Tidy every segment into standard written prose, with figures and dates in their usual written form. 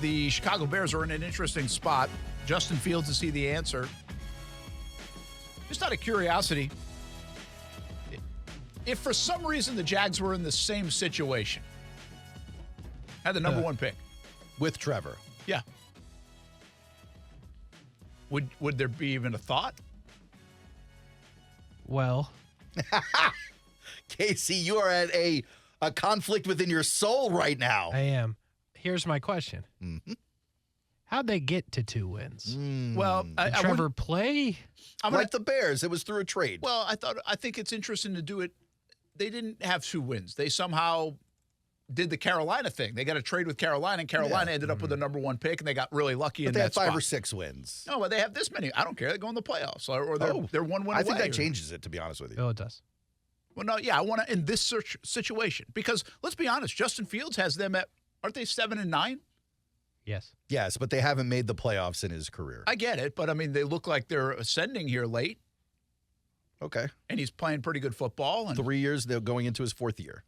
the Chicago Bears are in an interesting spot. Justin Fields to see the answer. Just out of curiosity, if for some reason the Jags were in the same situation, had the number one pick. With Trevor. Yeah. Would there be even a thought? Well. Casey, you are at a conflict within your soul right now. I am. Here's my question. Mm-hmm. How'd they get to 2 wins? Well, Did Trevor play? Like the Bears, it was through a trade. Well, I think it's interesting to do it. They didn't have 2 wins. They somehow did the Carolina thing. They got a trade with Carolina, and Carolina ended up with the number one pick, and they got really lucky in they that had 5 spot. or 6 wins. No, but they have this many. I don't care. They go in the playoffs, or they're one win away. I think that changes it, to be honest with you. Oh, it does. Well, no, yeah, I want to in this situation because let's be honest, Justin Fields has them at aren't they 7-9? Yes. Yes, but they haven't made the playoffs in his career. I get it, but I mean they look like they're ascending here late. Okay. And he's playing pretty good football. And 3 years, they're going into his 4th year.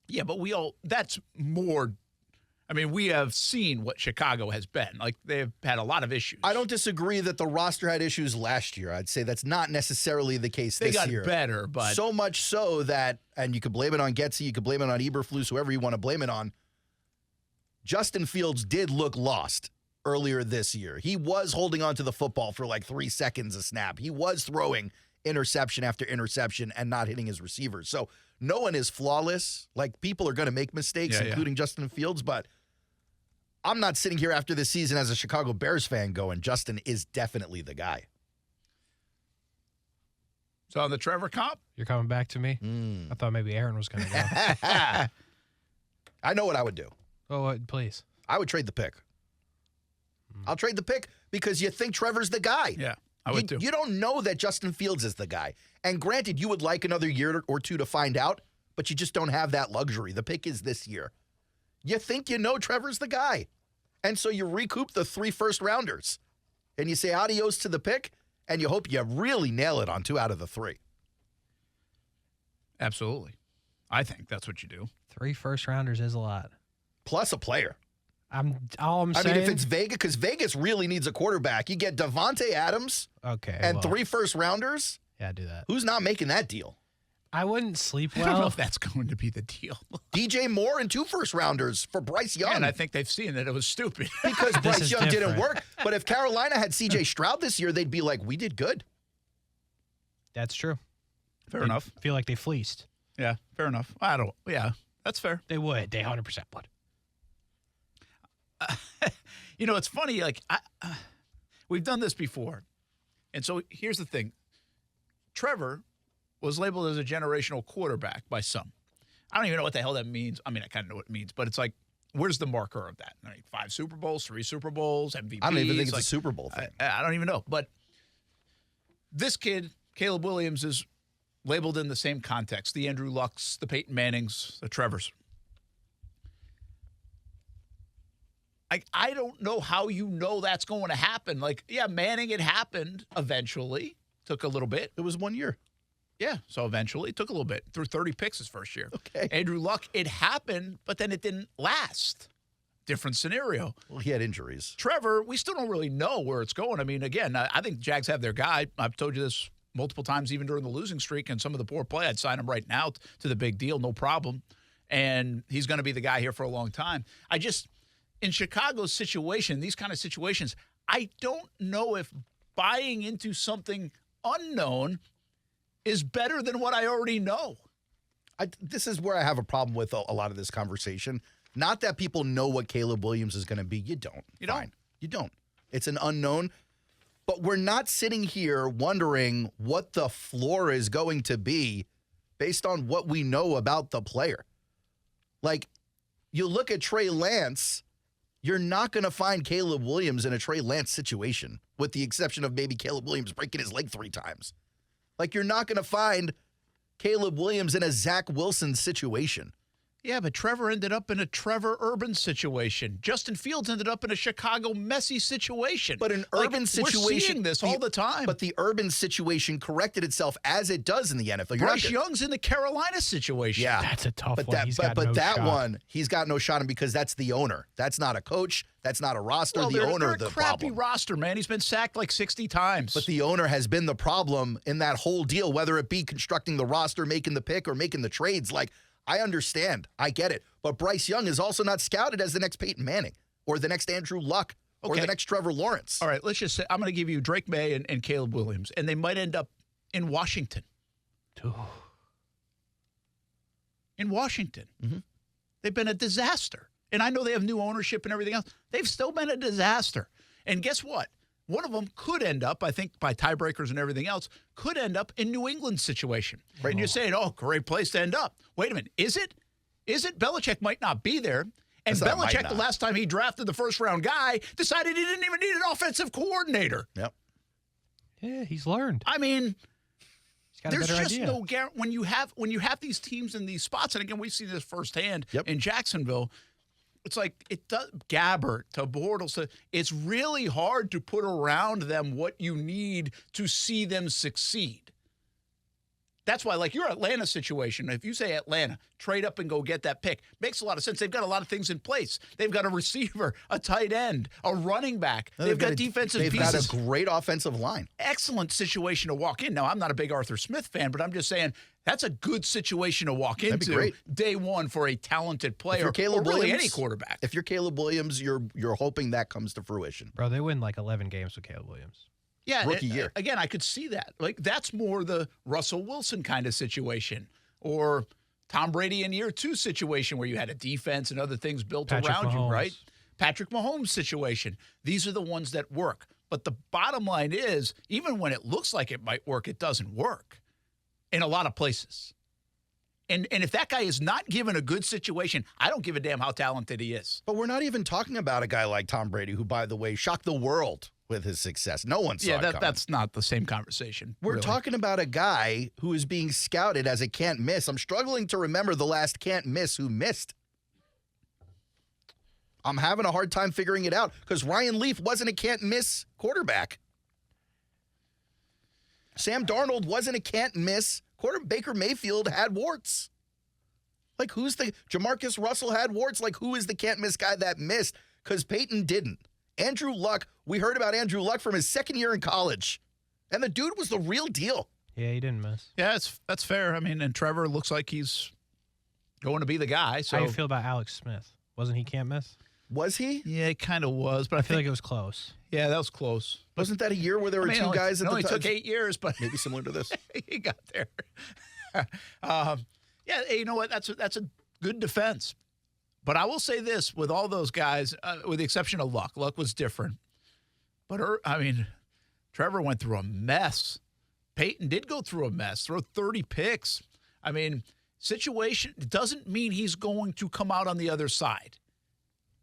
Yeah, but that's more. I mean, we have seen what Chicago has been. Like, they've had a lot of issues. I don't disagree that the roster had issues last year. I'd say that's not necessarily the case this year. They got better, but. So much so that, and you could blame it on Getsy, you could blame it on Eberflus, whoever you want to blame it on. Justin Fields did look lost earlier this year. He was holding on to the football for like 3 seconds a snap. He was throwing interception after interception and not hitting his receivers. So no one is flawless. Like, people are going to make mistakes, including Justin Fields, but I'm not sitting here after this season as a Chicago Bears fan going, Justin is definitely the guy. So on the Trevor comp? You're coming back to me? I thought maybe Aaron was going to go. I know what I would do. Oh, please. I would trade the pick. I'll trade the pick because you think Trevor's the guy. Yeah, I would too. You don't know that Justin Fields is the guy. And granted, you would like another year or 2 to find out, but you just don't have that luxury. The pick is this year. You think you know Trevor's the guy. And so you recoup the 3 first-rounders. And you say adios to the pick, and you hope you really nail it on 2 out of the 3. Absolutely. I think that's what you do. 3 first-rounders is a lot. Plus a player. I'm saying. I mean, if it's Vegas, because Vegas really needs a quarterback, you get Devontae Adams and 3 first-rounders. Yeah, do that. Who's not making that deal? I wouldn't sleep well. I don't know if that's going to be the deal. DJ Moore and 2 first-rounders for Bryce Young. Yeah, and I think they've seen that it was stupid. Because Bryce Young didn't work. But if Carolina had C.J. Stroud this year, they'd be like, we did good. That's true. Fair enough. Feel like they fleeced. Yeah, fair enough. Yeah, that's fair. They would. They 100% would. You know, it's funny. Like, we've done this before. And so here's the thing. Trevor was labeled as a generational quarterback by some. I don't even know what the hell that means. I mean, I kind of know what it means, but it's like, where's the marker of that? I mean, 5 Super Bowls, 3 Super Bowls, MVP. I don't even think it's a Super Bowl thing. I don't even know. But this kid, Caleb Williams, is labeled in the same context. The Andrew Lucks, the Peyton Mannings, the Trevors. I don't know how you know that's going to happen. Like, yeah, Manning, it happened eventually. Took a little bit. It was 1 year. Yeah, so eventually it took a little bit. Threw 30 picks his first year. Okay. Andrew Luck, it happened, but then it didn't last. Different scenario. Well, he had injuries. Trevor, we still don't really know where it's going. I mean, again, I think Jags have their guy. I've told you this multiple times, even during the losing streak and some of the poor play. I'd sign him right now to the big deal, no problem. And he's going to be the guy here for a long time. In Chicago's situation, these kind of situations, I don't know if buying into something unknown is better than what I already know. This is where I have a problem with a lot of this conversation. Not that people know what Caleb Williams is going to be. You don't. You don't. It's an unknown. But we're not sitting here wondering what the floor is going to be based on what we know about the player. Like, you look at Trey Lance, you're not going to find Caleb Williams in a Trey Lance situation, with the exception of maybe Caleb Williams breaking his leg 3 times. Like, you're not going to find Caleb Williams in a Zach Wilson situation. Yeah, but Trevor ended up in a Trevor Urban situation. Justin Fields ended up in a Chicago messy situation. But an Urban situation, we're seeing this all the time. But the Urban situation corrected itself as it does in the NFL. Bryce Young's in the Carolina situation. Yeah, That's a tough one. But that one, he's got no shot in because that's the owner. That's not a coach. That's not a roster. Well, the owner they're of the a crappy problem. roster, man. He's been sacked like 60 times. But the owner has been the problem in that whole deal, whether it be constructing the roster, making the pick, or making the trades. Like, I understand. I get it. But Bryce Young is also not scouted as the next Peyton Manning or the next Andrew Luck or the next Trevor Lawrence. All right, let's just say I'm going to give you Drake May and Caleb Williams, and they might end up in Washington. In Washington. Mm-hmm. They've been a disaster. And I know they have new ownership and everything else. They've still been a disaster. And guess what? One of them could end up, I think, by tiebreakers and everything else, could end up in New England's situation. Right? And you're saying, oh, great place to end up. Wait a minute. Is it? Is it? Belichick might not be there. And Belichick, the last time he drafted the first-round guy, decided he didn't even need an offensive coordinator. Yep. Yeah, he's learned. I mean, there's just idea. no guarantee. When you have these teams in these spots, and again, we've seen this firsthand in Jacksonville, it's like it does Gabbert to Bortles. It's really hard to put around them what you need to see them succeed. That's why, like your Atlanta situation, if you say Atlanta, trade up and go get that pick, makes a lot of sense. They've got a lot of things in place. They've got a receiver, a tight end, a running back. They've got defensive pieces. They've got a great offensive line. Excellent situation to walk in. Now, I'm not a big Arthur Smith fan, but I'm just saying that's a good situation to walk into day one for a talented player or really any quarterback. If you're Caleb Williams, you're hoping that comes to fruition. Bro, they win like 11 games with Caleb Williams. Yeah, rookie year. Again, I could see that. Like that's more the Russell Wilson kind of situation, or Tom Brady in year 2 situation where you had a defense and other things built around you, right? Patrick Mahomes situation. These are the ones that work. But the bottom line is, even when it looks like it might work, it doesn't work in a lot of places. And if that guy is not given a good situation, I don't give a damn how talented he is. But we're not even talking about a guy like Tom Brady, who, by the way, shocked the world with his success. No one saw it coming. That's not the same conversation. We're talking about a guy who is being scouted as a can't miss. I'm struggling to remember the last can't miss who missed. I'm having a hard time figuring it out because Ryan Leaf wasn't a can't miss quarterback. Sam Darnold wasn't a can't miss quarterback. Baker Mayfield had warts. Like, who's the Jamarcus Russell had warts? Like, who is the can't miss guy that missed? Because Peyton didn't. Andrew Luck, we heard about Andrew Luck from his second year in college. And the dude was the real deal. Yeah, he didn't miss. Yeah, that's fair. I mean, and Trevor looks like he's going to be the guy. So how do you feel about Alex Smith? Wasn't he can't miss? Was he? Yeah, it kind of was. But I feel like it was close. Yeah, that was close. Wasn't that a year where there were two guys at the time? It only took 8 years, but maybe similar to this. He got there. Yeah, you know what? That's a good defense. But I will say this, with all those guys, with the exception of Luck. Luck was different. But, Trevor went through a mess. Peyton did go through a mess, throw 30 picks. I mean, situation doesn't mean he's going to come out on the other side.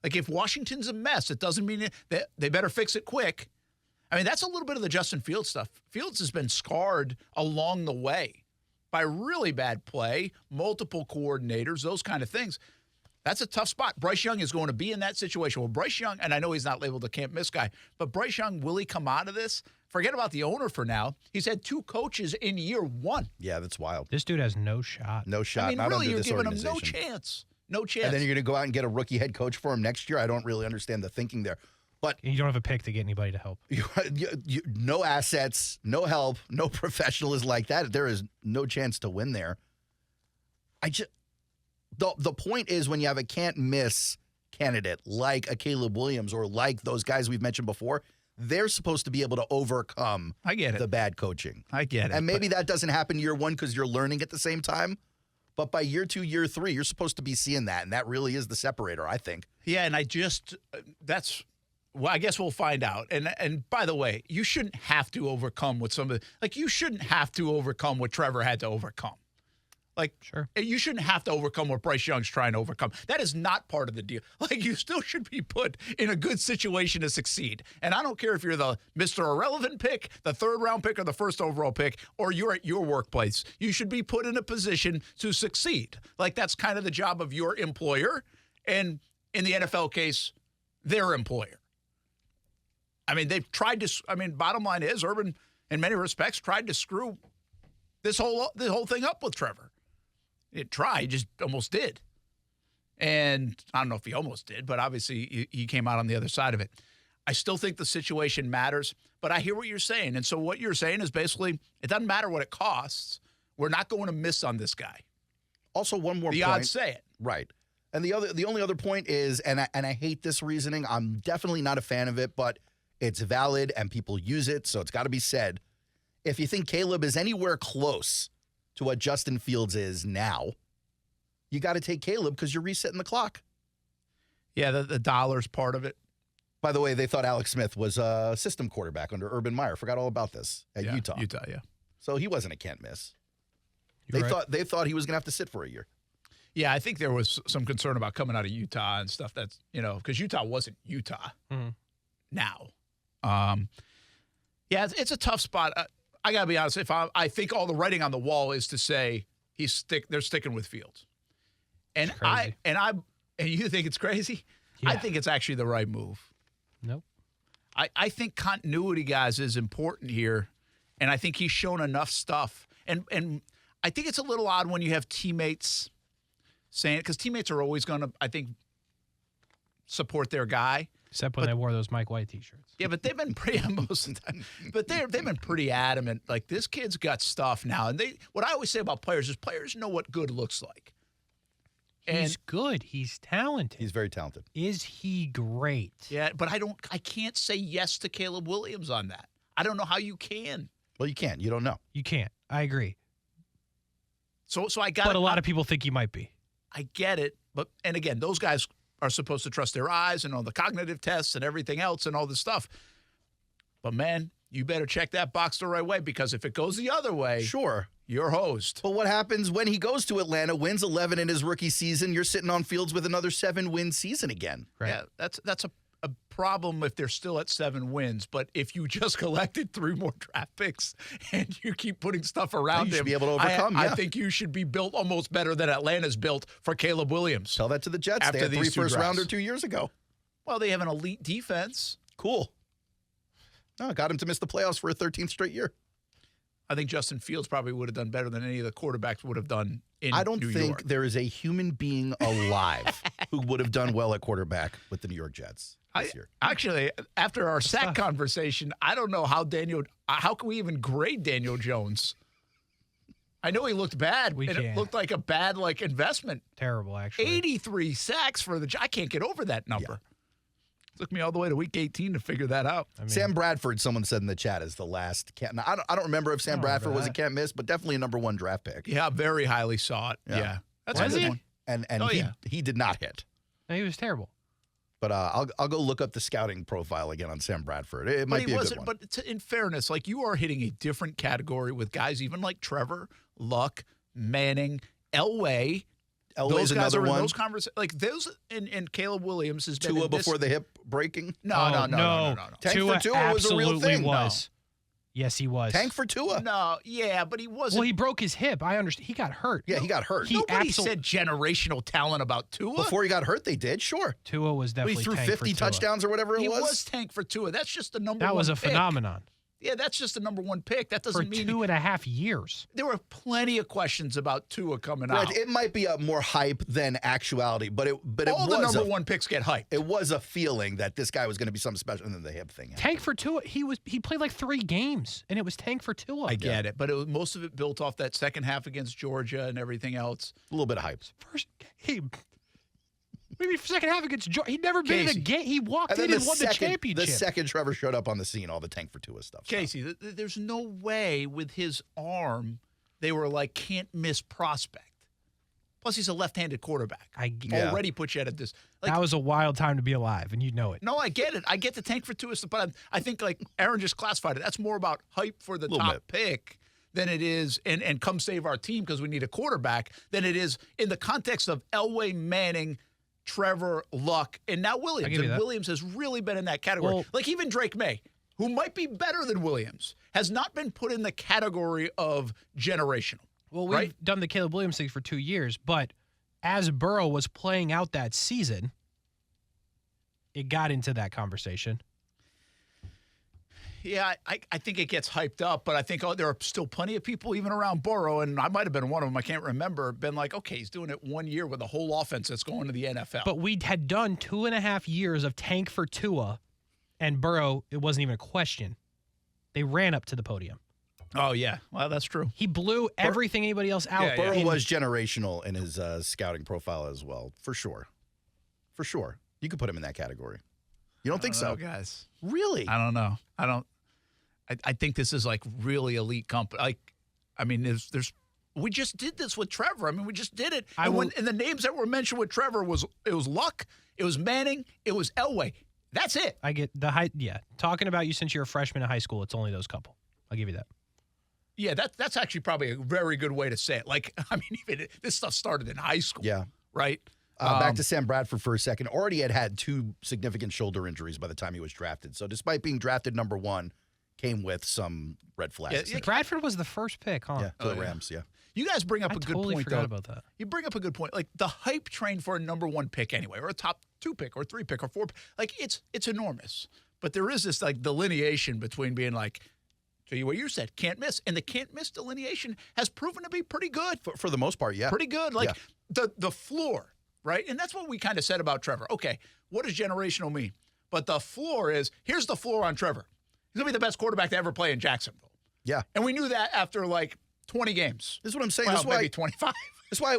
Like, if Washington's a mess, it doesn't mean that they better fix it quick. I mean, that's a little bit of the Justin Fields stuff. Fields has been scarred along the way by really bad play, multiple coordinators, those kind of things. That's a tough spot. Bryce Young is going to be in that situation. Well, Bryce Young, and I know he's not labeled a can't miss guy, but Bryce Young, will he come out of this? Forget about the owner for now. He's had 2 coaches in year 1. Yeah, that's wild. This dude has no shot. No shot. I mean, not really, under you're this giving him organization. no chance. No chance. And then you're going to go out and get a rookie head coach for him next year? I don't really understand the thinking there. But you don't have a pick to get anybody to help. No assets, no help, no professionals like that. There is no chance to win there. The point is, when you have a can't miss candidate like a Caleb Williams or like those guys we've mentioned before, they're supposed to be able to overcome the bad coaching. I get it. And maybe that doesn't happen year 1 because you're learning at the same time. But by year 2, year 3, you're supposed to be seeing that. And that really is the separator, I think. Yeah, and I guess we'll find out. And by the way, you shouldn't have to overcome what you shouldn't have to overcome what Trevor had to overcome. Like, Sure. you shouldn't have to overcome what Bryce Young's trying to overcome. That is not part of the deal. Like, you still should be put in a good situation to succeed. And I don't care if you're the Mr. Irrelevant pick, the third-round pick, or the first overall pick, or you're at your workplace. You should be put in a position to succeed. Like, that's kind of the job of your employer. And in the NFL case, their employer. I mean, they've tried to. I mean, bottom line is, Urban, in many respects, tried to screw this whole thing up with Trevor. It tried, just almost did. And I don't know if he almost did, but obviously he came out on the other side of it. I still think the situation matters, but I hear what you're saying. And so what you're saying is basically, it doesn't matter what it costs. We're not going to miss on this guy. Also, one more point. The odds say it. Right. And the only other point is, and I hate this reasoning. I'm definitely not a fan of it, but it's valid and people use it, so it's got to be said. If you think Caleb is anywhere close to what Justin Fields is now, you got to take Caleb because you're resetting the clock. Yeah, the dollars part of it. By the way, they thought Alex Smith was a system quarterback under Urban Meyer. Forgot all about this at Utah. Utah, yeah. So he wasn't a can't miss. You're right. They thought he was going to have to sit for a year. Yeah, I think there was some concern about coming out of Utah and stuff. That's, because Utah wasn't Utah now. Yeah, it's a tough spot. I got to be honest. If I think all the writing on the wall is to say they're sticking with Fields. And you think it's crazy? Yeah. I think it's actually the right move. Nope. I think continuity, guys, is important here, and I think he's shown enough stuff. And I think it's a little odd when you have teammates saying it, because teammates are always going to, I think, support their guy. Except when they wore those Mike White T-shirts. Yeah, but they've been pretty most of the time. But they've been pretty adamant. Like, this kid's got stuff now, and what I always say about players is players know what good looks like. He's good. He's talented. He's very talented. Is he great? Yeah, but I can't say yes to Caleb Williams on that. I don't know how you can. Well, you can't. You don't know. You can't. I agree. So I got. But a lot of people think he might be. I get it, and again, those guys are supposed to trust their eyes and all the cognitive tests and everything else and all this stuff. But man, you better check that box the right way, because if it goes the other way, Sure. you're hosed. But what happens when he goes to Atlanta, wins 11 in his rookie season? You're sitting on Fields with another 7-win season again. Right. Yeah, that's a problem if they're still at 7 wins. But if you just collected 3 more draft picks and you keep putting stuff around You should him, be able to overcome, I yeah. think you should be built almost better than Atlanta's built for Caleb Williams. Tell that to the Jets. After They had 3 these two first drafts. rounder 2 years ago. Well, they have an elite defense. Cool. No, got him to miss the playoffs for a 13th straight year. I think Justin Fields probably would have done better than any of the quarterbacks would have done in New York. I don't think there is a human being alive who would have done well at quarterback with the New York Jets this year. Actually, after our sack conversation, I don't know how can we even grade Daniel Jones? I know he looked bad. It looked like a bad investment. Terrible, actually. 83 sacks for I can't get over that number. Yeah. Took me all the way to week 18 to figure that out. I mean, Sam Bradford, someone said in the chat, is the last can't. Now, I don't remember if Sam Bradford was a can't miss, but definitely a number 1 draft pick. Yeah, very highly sought. Yeah. That's Was a good he? one. And he did not hit. no, he was terrible. But I'll go look up the scouting profile again on Sam Bradford. It might be a good one. But in fairness, you are hitting a different category with guys even like Trevor, Luck, Manning, Elway. Elway's those guys another are in one. those conversations. Those and Caleb Williams has been Tua in this, before the hip breaking. No. Tank for Tua was a real absolutely thing. Was. Yes, he was. Tank for Tua. No, yeah, but he wasn't. Well, he broke his hip. I understand. He got hurt. Yeah, he got hurt. Nobody said generational talent about Tua. Before he got hurt, they did. Sure. Tua was But definitely he threw tank 50 for Tua. touchdowns or whatever it he was. was tank for Tua. That's just the number one That was a pick. phenomenon. Yeah, that's just the number 1 pick. That For doesn't mean 2.5 years. there were plenty of questions about Tua coming out. Right, it might be a more hype than actuality, but it All was the number 1 picks get hyped. It was a feeling that this guy was going to be something special, and then the hip thing happened. Tank for Tua. He played like 3 games, and it was tank for Tua. I get it, but most of it built off that second half against Georgia and everything else. A little bit of hype. First game. Maybe second half against Georgia. He'd never been in a Casey. game. He walked in then and won the championship. The second Trevor showed up on the scene, all the Tank for Tua stuff. Casey, there's no way with his arm they were can't miss prospect. Plus, he's a left-handed quarterback. Already put you at this. That was a wild time to be alive, and you know it. No, I get it. I get the tank for Tua stuff, but I think Aaron just classified it. That's more about hype for the top pick than it is, and come save our team because we need a quarterback, than it is in the context of Elway, Manning, Trevor, Luck, and now Williams. And Williams has really been in that category. Well, like even Drake May, who might be better than Williams, has not been put in the category of generational. Well, we've done the Caleb Williams thing for 2 years, but as Burrow was playing out that season, it got into that conversation. Yeah, I think it gets hyped up, but I think there are still plenty of people, even around Burrow, and I might have been one of them, I can't remember, been like, okay, he's doing it 1 year with a whole offense that's going to the NFL. But we had done 2.5 years of tank for Tua, and Burrow, it wasn't even a question. They ran up to the podium. Oh, yeah. Well, that's true. He blew everything anybody else out. Yeah, Burrow was generational in his scouting profile as well, for sure. For sure. You could put him in that category. You don't think so? Guys. Really? I don't know. I think this is like really elite company. Like, I mean, there's we just did this with Trevor. I mean, we just did it. And the names that were mentioned with Trevor was Luck, it was Manning, it was Elway. That's it. I get the height. Yeah. Talking about you since you're a freshman in high school, it's only those couple. I'll give you that. Yeah, that's actually probably a very good way to say it. Like, I mean, even this stuff started in high school. Yeah. Right? Back to Sam Bradford for a second. Already had 2 significant shoulder injuries by the time he was drafted. So despite being drafted number 1, came with some red flags. Yeah, Bradford was the first pick, huh? Yeah, to the Rams, yeah. You guys bring up a good point, forgot though. about that. You bring up a good point. Like, the hype train for a number 1 pick anyway, or a top 2 pick, or 3 pick, or 4 pick, like, it's enormous. But there is this, like, delineation between being like, tell you what you said, can't miss. And the can't miss delineation has proven to be pretty good. For the most part, yeah. Pretty good. Like, the floor, right? And that's what we kind of said about Trevor. Okay, what does generational mean? But the floor is, here's the floor on Trevor. He's going to be the best quarterback to ever play in Jacksonville. Yeah. And we knew that after, like, 20 games. This is what I'm saying. Well, this is why maybe 25. That's why I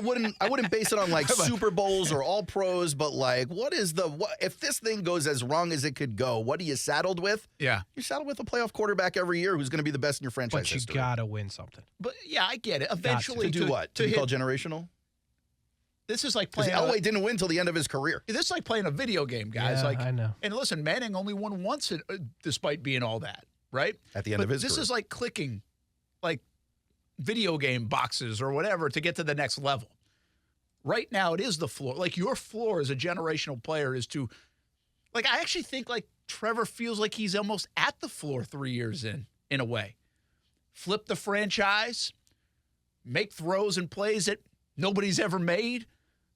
wouldn't base it on like Super Bowls or All Pros, but like what if this thing goes as wrong as it could go, what are you saddled with? Yeah. You're saddled with a playoff quarterback every year who's going to be the best in your franchise But you history. gotta win something. But yeah, I get it. Eventually to do what? To be called generational? This is like playing. Elway didn't win until the end of his career. This is like playing a video game, guys. Yeah, like I know. And listen, Manning only won once, despite being all that, right? At the end of his This career. is like clicking, like video game boxes or whatever to get to the next level. Right now, it is the floor. Like your floor as a generational player is to, like I actually think like Trevor feels like he's almost at the floor 3 years in a way. Flip the franchise, make throws and plays that nobody's ever made,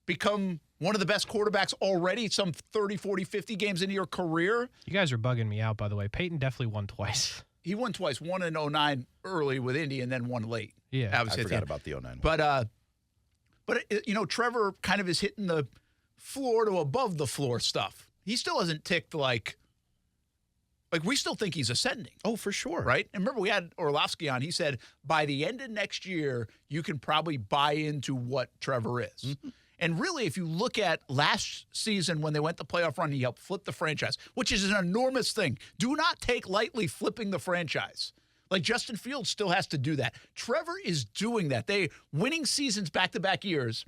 become one of the best quarterbacks already, some 30, 40, 50 games into your career. You guys are bugging me out, by the way. Peyton definitely won twice. He won twice, one in 09 early with Indy and then one late. Yeah. Obviously I forgot about the 09 one. But you know, Trevor kind of is hitting the floor to above the floor stuff. He still hasn't ticked like we still think he's ascending. Oh, for sure. Right? And remember, we had Orlovsky on. He said, by the end of next year, you can probably buy into what Trevor is. Mm-hmm. And really, if you look at last season when they went the playoff run, he helped flip the franchise, which is an enormous thing. Do not take lightly flipping the franchise. Like Justin Fields still has to do that. Trevor is doing that. They winning seasons back-to-back years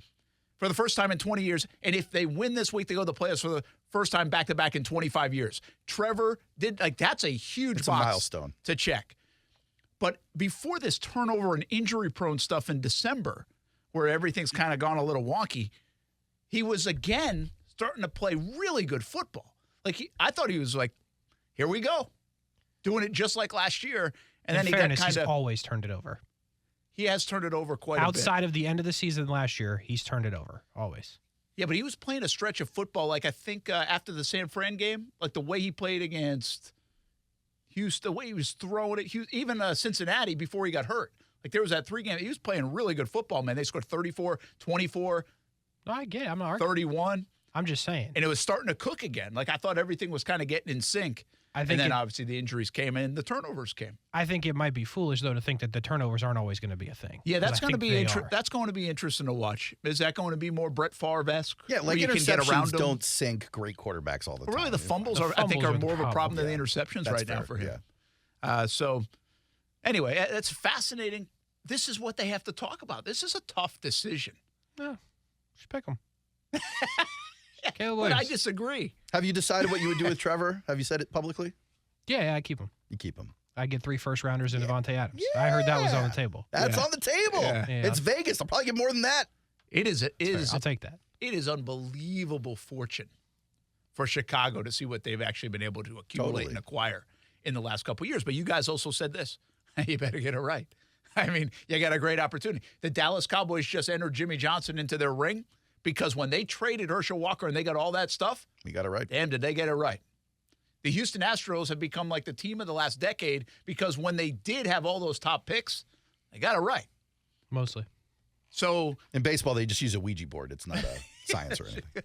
for the first time in 20 years. And if they win this week, they go to the playoffs for the first time back-to-back in 25 years. Trevor did, like, that's a huge box milestone to check. But before this turnover and injury-prone stuff in December, where everything's kind of gone a little wonky, he was, again, starting to play really good football. Like, I thought he was like, here we go. Doing it just like last year. And then fairness, he got he's always turned it over. He has turned it over quite a bit. Outside of the end of the season last year, he's turned it over, always. Yeah, but he was playing a stretch of football, like I think after the San Fran game, like the way he played against Houston, the way he was throwing it, even Cincinnati before he got hurt. Like there was that 3 game. He was playing really good football, man. They scored 34, 24, No, I get it. I'm not arguing. 31. I'm just saying. And it was starting to cook again. Like I thought everything was kind of getting in sync. And then obviously the injuries came and the turnovers came. I think it might be foolish though to think that the turnovers aren't always going to be a thing. Yeah, that's going to be that's going to be interesting to watch. Is that going to be more Brett Favre-esque? Yeah, like interceptions don't sink great quarterbacks all the time. Really, the fumbles I think are more of a problem than the interceptions right now for him. Yeah. So anyway, that's fascinating. This is what they have to talk about. This is a tough decision. Yeah, just pick them. But I disagree. Have you decided what you would do with Trevor? Have you said it publicly? Yeah, I keep him. You keep him. I get 3 first-rounders and Devontae Adams. Yeah. I heard that was on the table. That's on the table. Yeah. It's Vegas. They'll probably get more than that. It is. I'll take that. It is unbelievable fortune for Chicago to see what they've actually been able to accumulate and acquire in the last couple of years. But you guys also said this. You better get it right. I mean, you got a great opportunity. The Dallas Cowboys just entered Jimmy Johnson into their ring because when they traded Herschel Walker and they got all that stuff, you got it right. Damn, did they get it right. The Houston Astros have become like the team of the last decade because when they did have all those top picks, they got it right. Mostly. So in baseball, they just use a Ouija board. It's not a science or anything.